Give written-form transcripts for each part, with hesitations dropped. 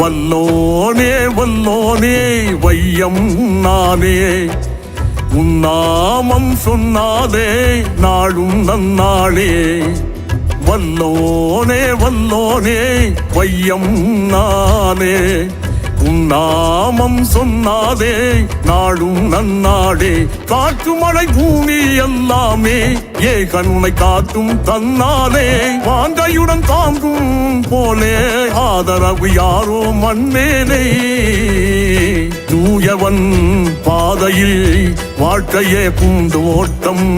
வல்லோனே வல்லோனே வையம் நானே உன்னாமம் சொன்னாலே நாளும் நன்னாளே வல்லோனே வல்லோனே வையம் நானே உன்னாமம் சொன்னாதே நாளும் நன்னாடே காற்று மழை பூமி எல்லாமே ஏகனுனை காட்டும் தன்னாலே வாங்கையுடன் தாங்கும் போலே ஆதரவு யாரோ மண்மேலே தூயவன் பாதையில் வாழ்க்கையே பூந்தோட்டம்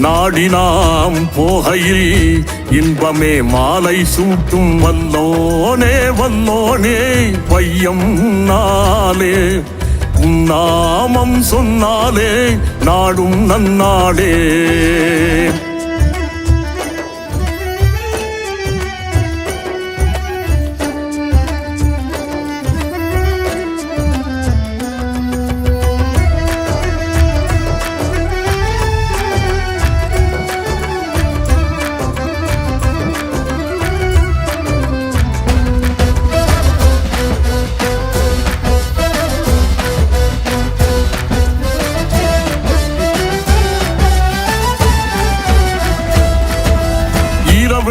நாடி நாம் போகையில் இன்பமே மாலை சூட்டும் வல்லோனே வல்லோனே வையம் நாளே உன்னாமம் சொன்னாலே நாடும் நன்னாடே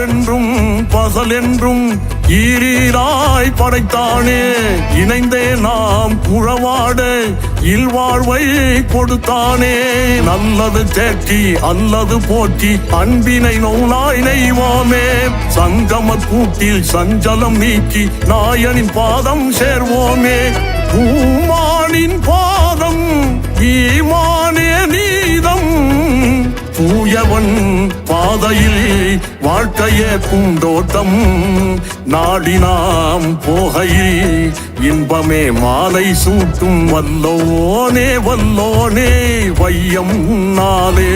என்றும் பகல் என்றும் ஈரீராய் படைத்தானே இணைந்தே நாம் உறவாட இல்வாழ்வை கொடுத்தானே நல்லது தேற்றி அல்லது போற்றி அன்பினை நோனாய் நெய்வோமே சங்கம கூட்டில் சஞ்சலம் நீக்கி நாயனின் பாதம் சேர்வோமே பூமானின் பாதம் ஈமானே நீதம் தூயவன் பாதையில் வாழ்க்கையே பூந்தோட்டம் நாடி நாம் போகையில் இன்பமே மாலை சூட்டும் வல்லோனே வல்லோனே வையம் நாளே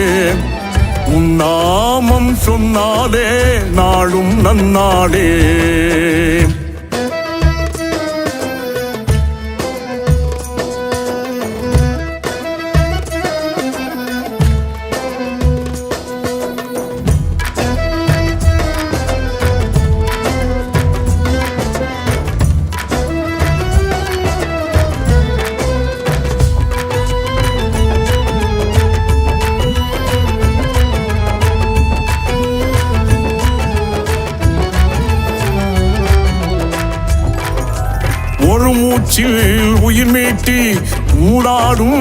உன்னாமம் சொன்னாலே நாளும் நன்னாடே ஒரு மூச்சில் உயிர் மீட்டி ஊடாடும்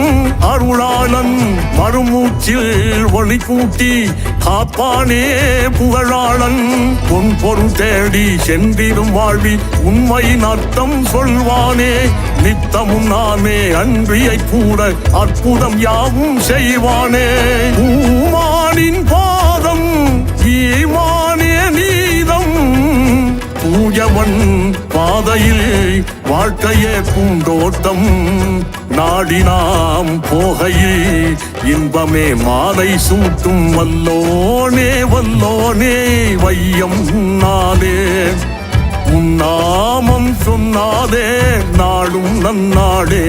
அருளாளன் மறுமூச்சில் ஒளி கூட்டி காப்பானே புகழாளன் பொன் பொருள் தேடி சென்றிடும் வாழ்வி உண்மையின் அர்த்தம் சொல்வானே நித்தமும் நானே அன்றியை கூட அற்புதம் யாவும் செய்வானே பூமானின் பாதம் ஈமானே நீதம் தூயவன் பாதையில் வாழ்க்கையே பூந்தோட்டம் நாடி நாம் போகையில் இன்பமே மாலை சூட்டும் வல்லோனே வல்லோனே வையம் நாளே உன்னாமம் சொன்னாதே நாளும் நன்னாடே